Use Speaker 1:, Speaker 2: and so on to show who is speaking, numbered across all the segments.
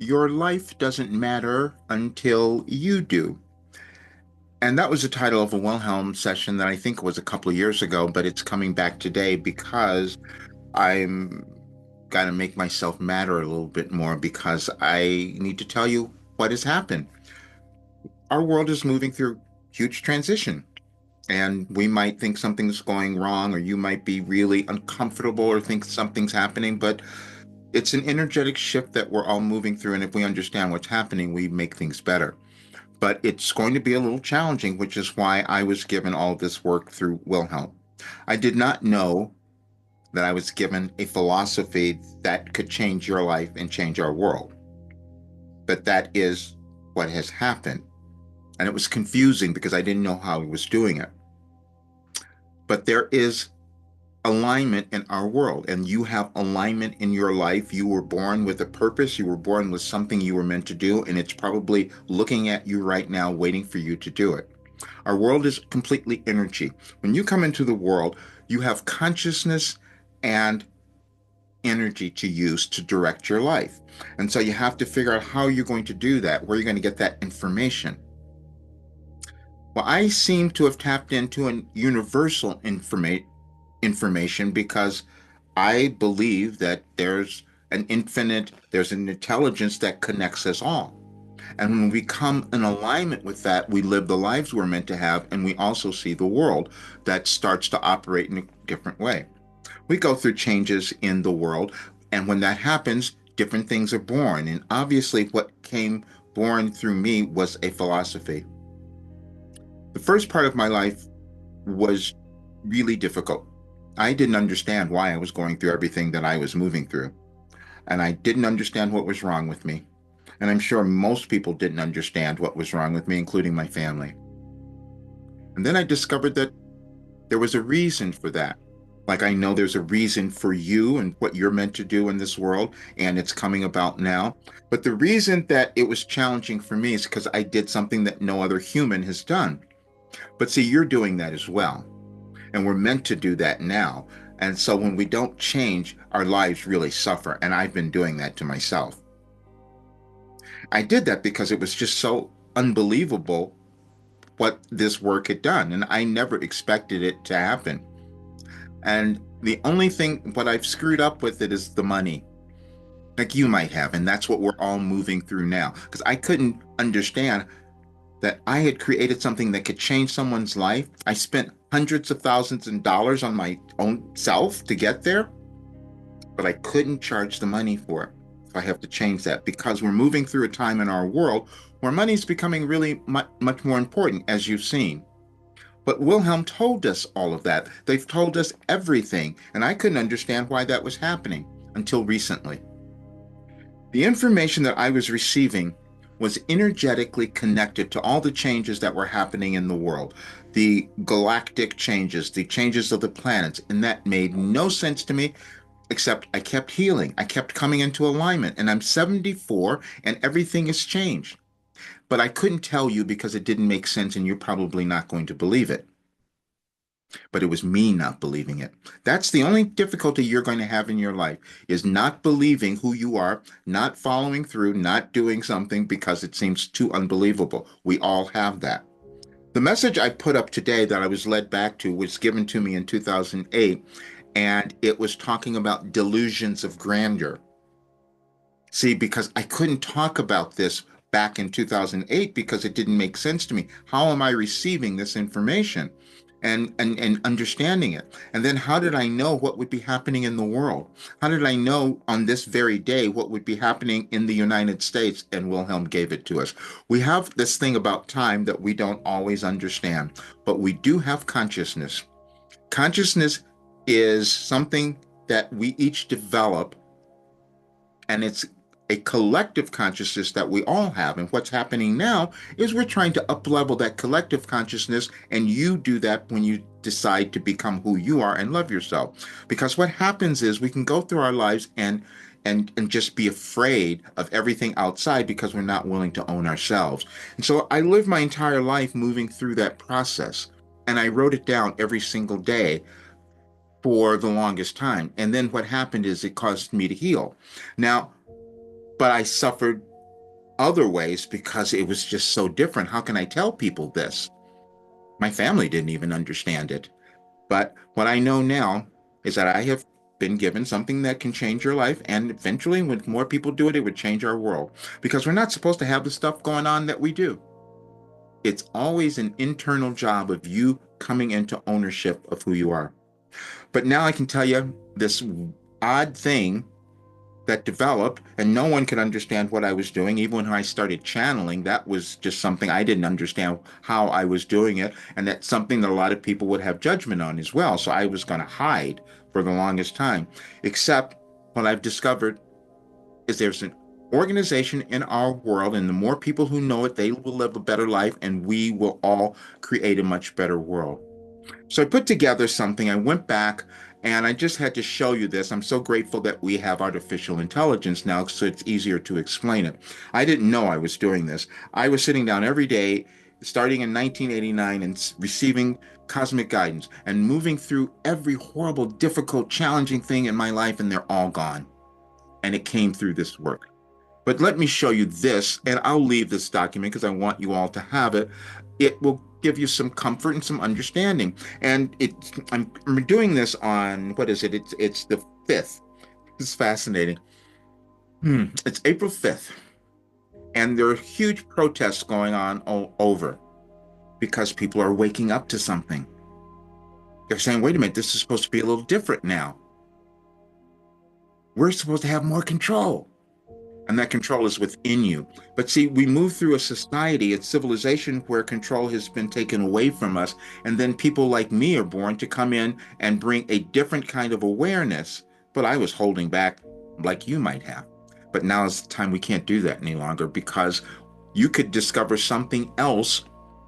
Speaker 1: Your life doesn't matter until you do. And that was the title of a Wilhelm session that I think was a couple of years ago, but it's coming back today because I'm got to make myself matter a little bit more because I need to tell you what has happened. Our world is moving through huge transition, and we might think something's going wrong, or you might be really uncomfortable or think something's happening, but it's an energetic shift that we're all moving through. And if we understand what's happening, we make things better. But it's going to be a little challenging, which is why I was given all this work through Wilhelm. I did not know that I was given a philosophy that could change your life and change our world. But that is what has happened. And it was confusing because I didn't know how I was doing it. But there is alignment in our world, and you have alignment in your life. You were born with a purpose, you were born with something you were meant to do, and it's probably looking at you right now, waiting for you to do it. Our world is completely energy. When you come into the world, you have consciousness and energy to use to direct your life. And so you have to figure out how you're going to do that, where you're going to get that information. Well, I seem to have tapped into an universal information because I believe that there's an intelligence that connects us all. And when we come in alignment with that, we live the lives we're meant to have, and we also see the world that starts to operate in a different way. We go through changes in the world, and when that happens, different things are born. And obviously, what came born through me was a philosophy. The first part of my life was really difficult. I didn't understand why I was going through everything that I was moving through, and I didn't understand what was wrong with me. And I'm sure most people didn't understand what was wrong with me, including my family. And then I discovered that there was a reason for that. Like I know there's a reason for you and what you're meant to do in this world, and it's coming about now. But the reason that it was challenging for me is because I did something that no other human has done. But see, you're doing that as well. And we're meant to do that now. And so when we don't change, our lives really suffer. And I've been doing that to myself. I did that because it was just so unbelievable what this work had done. And I never expected it to happen. And the only thing, what I've screwed up with it is the money, like you might have. And that's what we're all moving through now. Because I couldn't understand that I had created something that could change someone's life. I spent hundreds of thousands of dollars on my own self to get there, but I couldn't charge the money for it. So I have to change that because we're moving through a time in our world where money is becoming really much more important, as you've seen. But Wilhelm told us all of that. They've told us everything, and I couldn't understand why that was happening until recently. The information that I was receiving was energetically connected to all the changes that were happening in the world, the galactic changes, the changes of the planets, and that made no sense to me, except I kept healing. I kept coming into alignment, and I'm 74 and everything has changed. But I couldn't tell you because it didn't make sense, and you're probably not going to believe it. But it was me not believing it. That's the only difficulty you're going to have in your life is not believing who you are, not following through, not doing something because it seems too unbelievable. We all have that. The message I put up today that I was led back to was given to me in 2008, and it was talking about delusions of grandeur. See, because I couldn't talk about this back in 2008 because it didn't make sense to me. How am I receiving this information and understanding it? And then how did I know what would be happening in the world? How did I know on this very day what would be happening in the United States? And Wilhelm gave it to us. We have this thing about time that we don't always understand, but we do have consciousness. Consciousness is something that we each develop, and it's a collective consciousness that we all have. And what's happening now is we're trying to uplevel that collective consciousness, and you do that when you decide to become who you are and love yourself. Because what happens is we can go through our lives and just be afraid of everything outside because we're not willing to own ourselves. And so I lived my entire life moving through that process, and I wrote it down every single day for the longest time. And then what happened is it caused me to heal. Now, but I suffered other ways because it was just so different. How can I tell people this? My family didn't even understand it. But what I know now is that I have been given something that can change your life. And eventually, when more people do it, it would change our world. Because we're not supposed to have the stuff going on that we do. It's always an internal job of you coming into ownership of who you are. But now I can tell you this odd thing that developed, and no one could understand what I was doing. Even when I started channeling, that was just something I didn't understand how I was doing it. And that's something that a lot of people would have judgment on as well. So I was going to hide for the longest time. Except what I've discovered is there's an organization in our world, and the more people who know it, they will live a better life, and we will all create a much better world. So I put together something. I went back and I just had to show you this. I'm so grateful that we have artificial intelligence now, so it's easier to explain it. I didn't know I was doing this. I was sitting down every day, starting in 1989, and receiving cosmic guidance and moving through every horrible, difficult, challenging thing in my life, and they're all gone. And it came through this work. But let me show you this, and I'll leave this document because I want you all to have it. It will give you some comfort and some understanding. And I'm doing this on what is it? It's the 5th. It's fascinating. It's April 5th, and there are huge protests going on all over because people are waking up to something. They're saying, wait a minute, this is supposed to be a little different now. We're supposed to have more control. And that control is within you. But see, we move through a society, a civilization where control has been taken away from us. And then people like me are born to come in and bring a different kind of awareness. But I was holding back like you might have. But now is the time we can't do that any longer because you could discover something else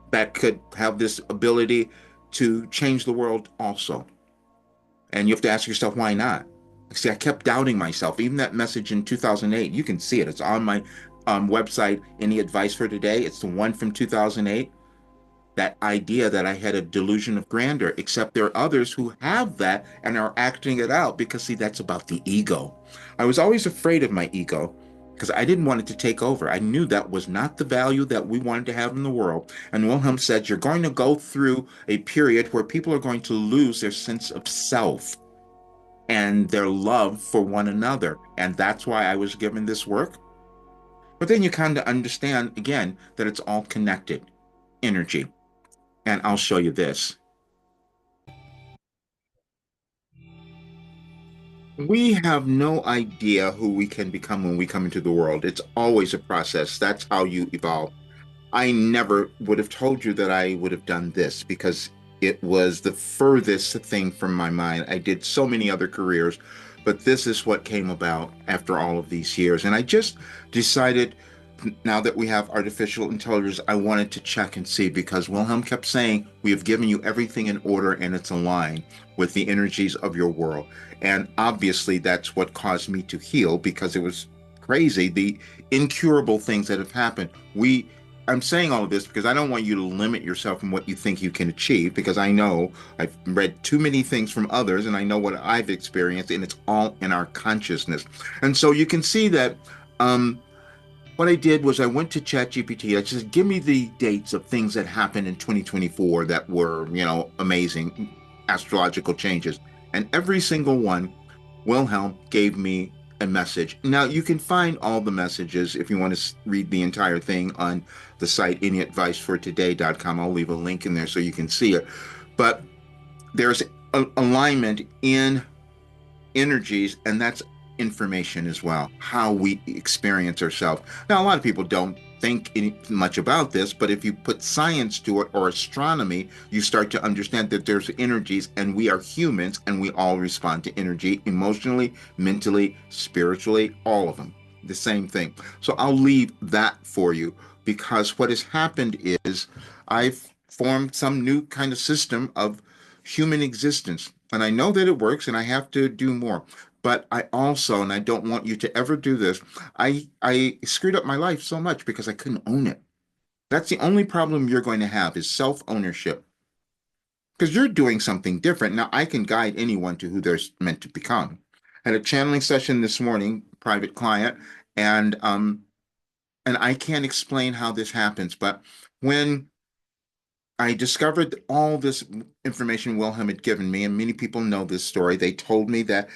Speaker 1: that could have this ability to change the world also. And you have to ask yourself, why not? See, I kept doubting myself. Even that message in 2008, you can see it. It's on my website, Any Advice for Today. It's the one from 2008. That idea that I had a delusion of grandeur, except there are others who have that and are acting it out because, see, that's about the ego. I was always afraid of my ego because I didn't want it to take over. I knew that was not the value that we wanted to have in the world. And Wilhelm said, you're going to go through a period where people are going to lose their sense of self and their love for one another. And that's why I was given this work. But then you kind of understand again that it's all connected energy. And I'll show you this. We have no idea who we can become when we come into the world. It's always a process. That's how you evolve. I never would have told you that I would have done this because it was the furthest thing from my mind. I did so many other careers, but this is what came about after all of these years. And I just decided now that we have artificial intelligence, I wanted to check and see because Wilhelm kept saying, we have given you everything in order and it's aligned with the energies of your world. And obviously, that's what caused me to heal because it was crazy. The incurable things that have happened. I'm saying all of this because I don't want you to limit yourself in what you think you can achieve because I know I've read too many things from others and I know what I've experienced and it's all in our consciousness. And so you can see that um, what I did was I went to ChatGPT. I just give me the dates of things that happened in 2024 that were, amazing astrological changes. And every single one, Wilhelm gave me a message. Now you can find all the messages if you want to read the entire thing on the site anyadvicefortoday.com. I'll leave a link in there so you can see it. But there's alignment in energies, and that's information as well, how we experience ourselves. Now, a lot of people don't think much about this, but if you put science to it or astronomy, you start to understand that there's energies and we are humans and we all respond to energy emotionally, mentally, spiritually, all of them. The same thing. So I'll leave that for you because what has happened is I've formed some new kind of system of human existence. And I know that it works and I have to do more. But I also, and I don't want you to ever do this, I screwed up my life so much because I couldn't own it. That's the only problem you're going to have is self-ownership. Because you're doing something different. Now I can guide anyone to who they're meant to become. I had a channeling session this morning, private client, and and I can't explain how this happens, but when I discovered all this information Wilhelm had given me, and many people know this story, they told me that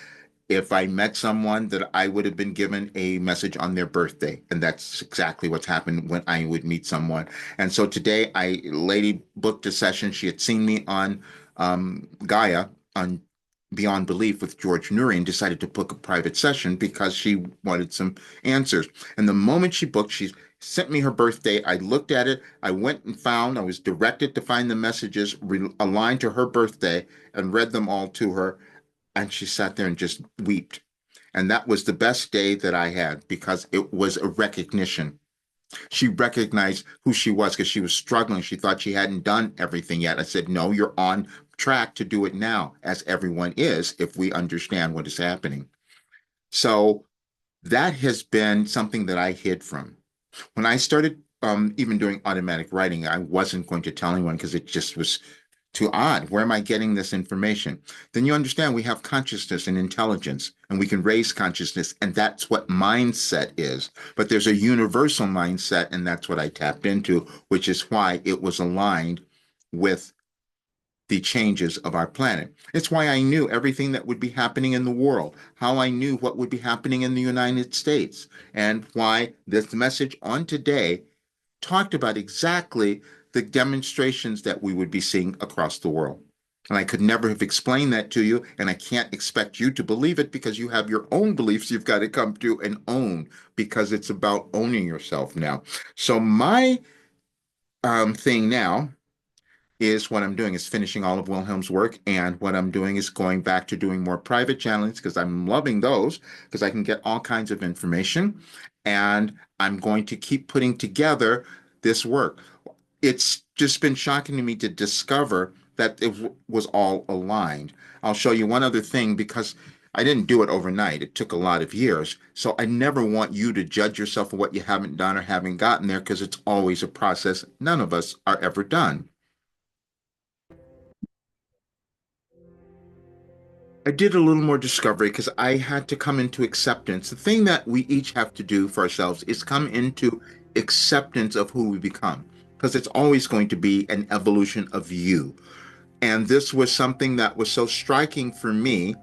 Speaker 1: if I met someone that I would have been given a message on their birthday. And that's exactly what's happened when I would meet someone. And so today lady booked a session. She had seen me on Gaia on Beyond Belief with George Nuri and decided to book a private session because she wanted some answers. And the moment she booked, she sent me her birthday. I looked at it. I went and I was directed to find the messages aligned to her birthday and read them all to her, and she sat there and just wept. And that was the best day that I had because it was a recognition. She recognized who she was because she was struggling. She thought she hadn't done everything yet. I said, no, you're on track to do it now, as everyone is, if we understand what is happening. So that has been something that I hid from. When I started even doing automatic writing, I wasn't going to tell anyone because it just was too odd. Where am I getting this information? Then you understand we have consciousness and intelligence, and we can raise consciousness, and that's what mindset is. But there's a universal mindset, and that's what I tapped into, which is why it was aligned with the changes of our planet. It's why I knew everything that would be happening in the world, how I knew what would be happening in the United States, and why this message on today talked about exactly the demonstrations that we would be seeing across the world. And I could never have explained that to you, and I can't expect you to believe it because you have your own beliefs you've got to come to and own because it's about owning yourself now. So my thing now is what I'm doing is finishing all of Wilhelm's work. And what I'm doing is going back to doing more private channelings because I'm loving those because I can get all kinds of information. And I'm going to keep putting together this work. It's just been shocking to me to discover that was all aligned. I'll show you one other thing because I didn't do it overnight. It took a lot of years. So I never want you to judge yourself for what you haven't done or haven't gotten there because it's always a process. None of us are ever done. I did a little more discovery because I had to come into acceptance. The thing that we each have to do for ourselves is come into acceptance of who we become because it's always going to be an evolution of you. And this was something that was so striking for me,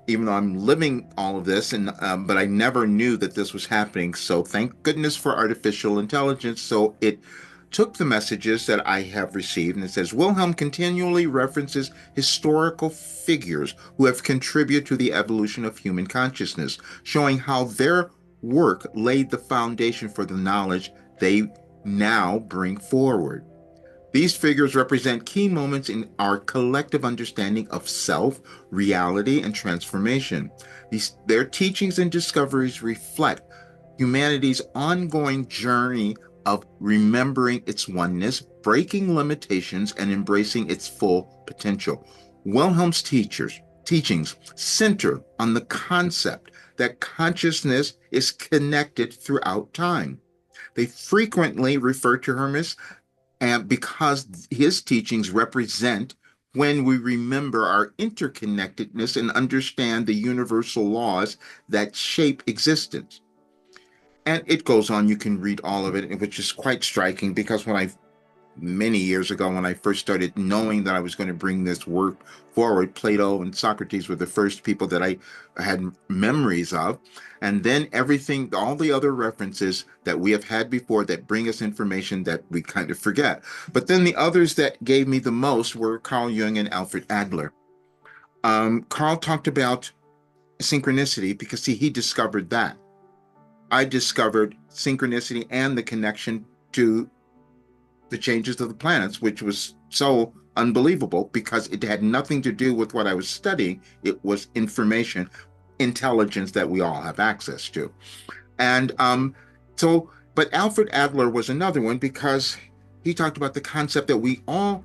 Speaker 1: even though I'm living all of this, and but I never knew that this was happening. So thank goodness for artificial intelligence. So it took the messages that I have received, and it says Wilhelm continually references historical figures who have contributed to the evolution of human consciousness, showing how their work laid the foundation for the knowledge they now bring forward. These figures represent key moments in our collective understanding of self, reality, and transformation. Their teachings and discoveries reflect humanity's ongoing journey of remembering its oneness, breaking limitations, and embracing its full potential. Wilhelm's teachings center on the concept that consciousness is connected throughout time. They frequently refer to Hermes and because his teachings represent when we remember our interconnectedness and understand the universal laws that shape existence. And it goes on, you can read all of it, which is quite striking because many years ago, when I first started knowing that I was going to bring this work forward, Plato and Socrates were the first people that I had memories of. And then everything, all the other references that we have had before that bring us information that we kind of forget. But then the others that gave me the most were Carl Jung and Alfred Adler. Carl talked about synchronicity because, see, he discovered that. I discovered synchronicity and the connection to the changes of the planets, which was so unbelievable because it had nothing to do with what I was studying. It was information, intelligence that we all have access to. And but Alfred Adler was another one because he talked about the concept that we all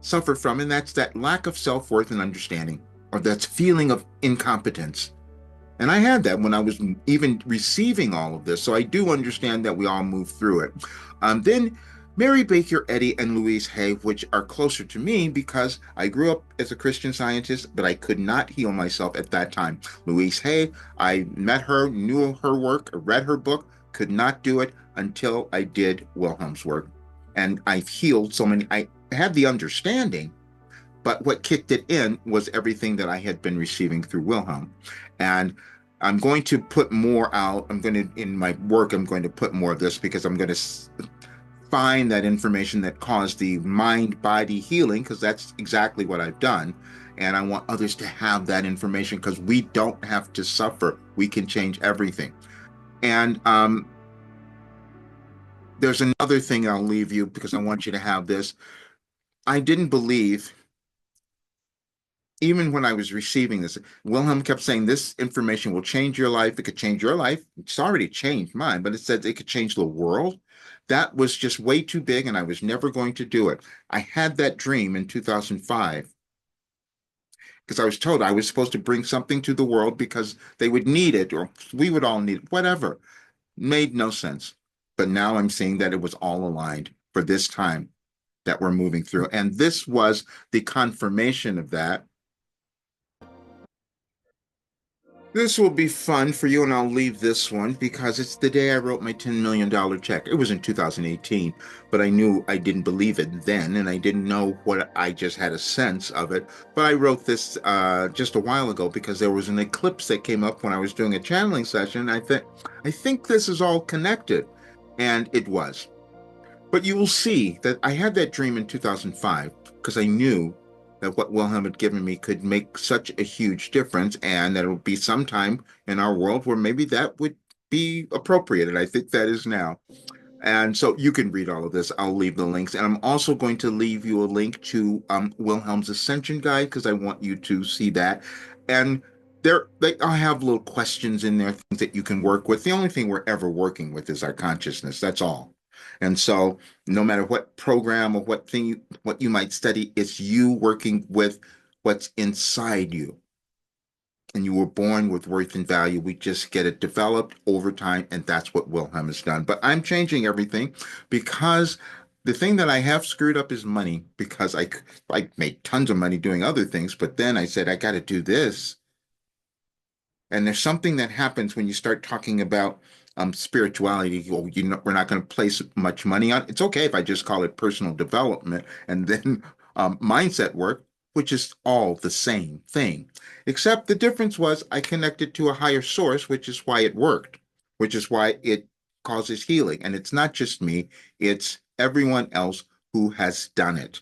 Speaker 1: suffer from, and that's that lack of self-worth and understanding, or that feeling of incompetence. And I had that when I was even receiving all of this. So I do understand that we all move through it. Then Mary Baker Eddy and Louise Hay, which are closer to me because I grew up as a Christian Scientist, but I could not heal myself at that time. Louise Hay, I met her, knew her work, read her book, could not do it until I did Wilhelm's work. And I've healed so many, I had the understanding, but what kicked it in was everything that I had been receiving through Wilhelm. And I'm going to put more out. I'm going to, in my work, I'm going to put more of this because I'm going to find that information that caused the mind body healing, because that's exactly what I've done. And I want others to have that information because we don't have to suffer. We can change everything. And there's another thing I'll leave you because I want you to have this. I didn't believe, even when I was receiving this, Wilhelm kept saying this information will change your life. It could change your life. It's already changed mine, but it said it could change the world. That was just way too big, and I was never going to do it. I had that dream in 2005 because I was told I was supposed to bring something to the world because they would need it, or we would all need it, whatever. Made no sense. But now I'm seeing that it was all aligned for this time that we're moving through. And this was the confirmation of that. This will be fun for you, and I'll leave this one because it's the day I wrote my $10 million check. It was in 2018, but I knew I didn't believe it then, and I didn't know what I just had a sense of it. But I wrote this just a while ago because there was an eclipse that came up when I was doing a channeling session. I think this is all connected, and it was. But you will see that I had that dream in 2005 because I knew that what Wilhelm had given me could make such a huge difference, and that it would be some time in our world where maybe that would be appropriate. And I think that is now. And so you can read all of this. I'll leave the links. And I'm also going to leave you a link to Wilhelm's Ascension Guide because I want you to see that. And I have little questions in there, things that you can work with. The only thing we're ever working with is our consciousness. That's all. And so no matter what program or what you might study, it's you working with what's inside you, and you were born with worth and value. We just get it developed over time, and that's what Wilhelm has done. But I'm changing everything because the thing that I have screwed up is money because I made tons of money doing other things, but then I said I got to do this. And there's something that happens when you start talking about spirituality. Oh, we're not going to place much money on. It's okay if I just call it personal development and then mindset work, which is all the same thing. Except the difference was I connected to a higher source, which is why it worked, which is why it causes healing. And it's not just me, it's everyone else who has done it.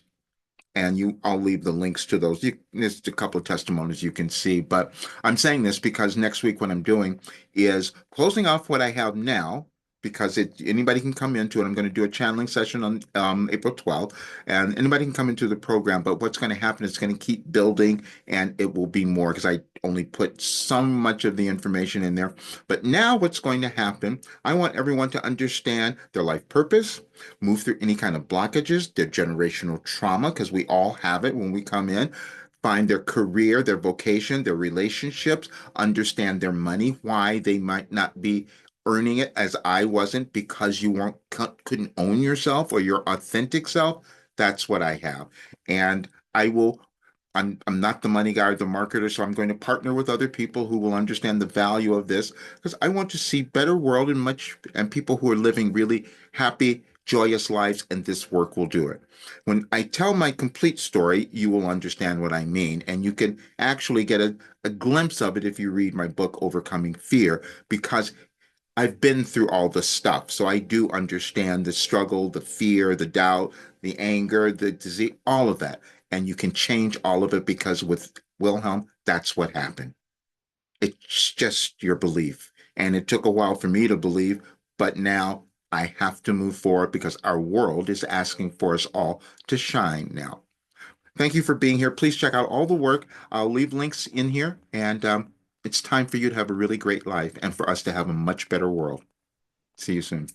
Speaker 1: And I'll leave the links to those. There's a couple of testimonies you can see, but I'm saying this because next week what I'm doing is closing off what I have now, because anybody can come into it. I'm going to do a channeling session on April 12th, and anybody can come into the program. But what's going to happen is it's going to keep building, and it will be more because I only put so much of the information in there. But now what's going to happen? I want everyone to understand their life purpose, move through any kind of blockages, their generational trauma, because we all have it when we come in, find their career, their vocation, their relationships, understand their money, why they might not be earning it as I wasn't because you couldn't own yourself or your authentic self. That's what I have. And I will I'm not the money guy or the marketer, so I'm going to partner with other people who will understand the value of this because I want to see better world and people who are living really happy, joyous lives, and this work will do it. When I tell my complete story, you will understand what I mean, and you can actually get a glimpse of it if you read my book, Overcoming Fear, because I've been through all the stuff. So I do understand the struggle, the fear, the doubt, the anger, the disease, all of that. And you can change all of it because with Wilhelm, that's what happened. It's just your belief. And it took a while for me to believe, but now I have to move forward because our world is asking for us all to shine now. Thank you for being here. Please check out all the work. I'll leave links in here, and it's time for you to have a really great life and for us to have a much better world. See you soon.